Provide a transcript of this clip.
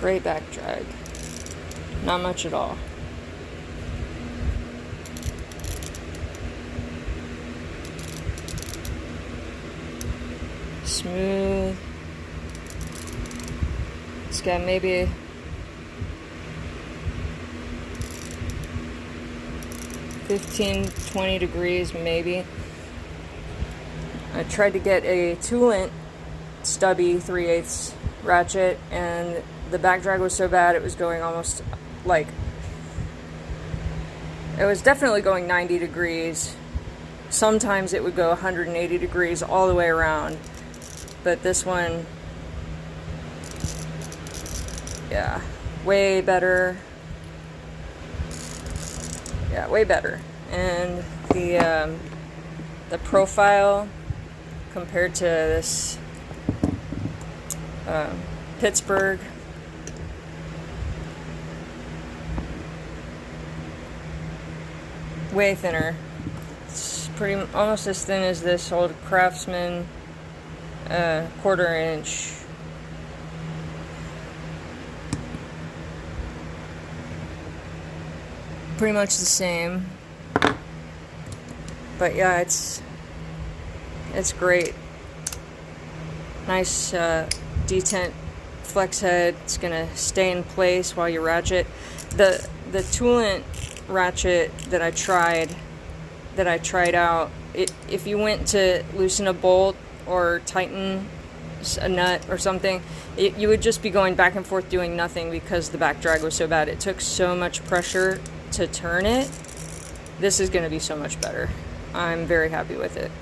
Great back drag. Not much at all. Smooth. It's got maybe (15–20 degrees maybe. I tried to get a 2-lint stubby 3/8 ratchet, and the back drag was so bad it was going almost like, it was definitely going 90 degrees. Sometimes it would go 180 degrees all the way around. But this one, yeah, way better. Yeah, way better. And the profile compared to this Pittsburgh, way thinner. It's pretty almost as thin as this old Craftsman 1/4 inch. Pretty much the same. But yeah, it's great. Nice detent flex head. It's gonna stay in place while you ratchet. The 2-lint ratchet that I tried out, if you went to loosen a bolt or tighten a nut or something, you would just be going back and forth doing nothing because the back drag was so bad. It took so much pressure to turn it. This is going to be so much better. I'm very happy with it.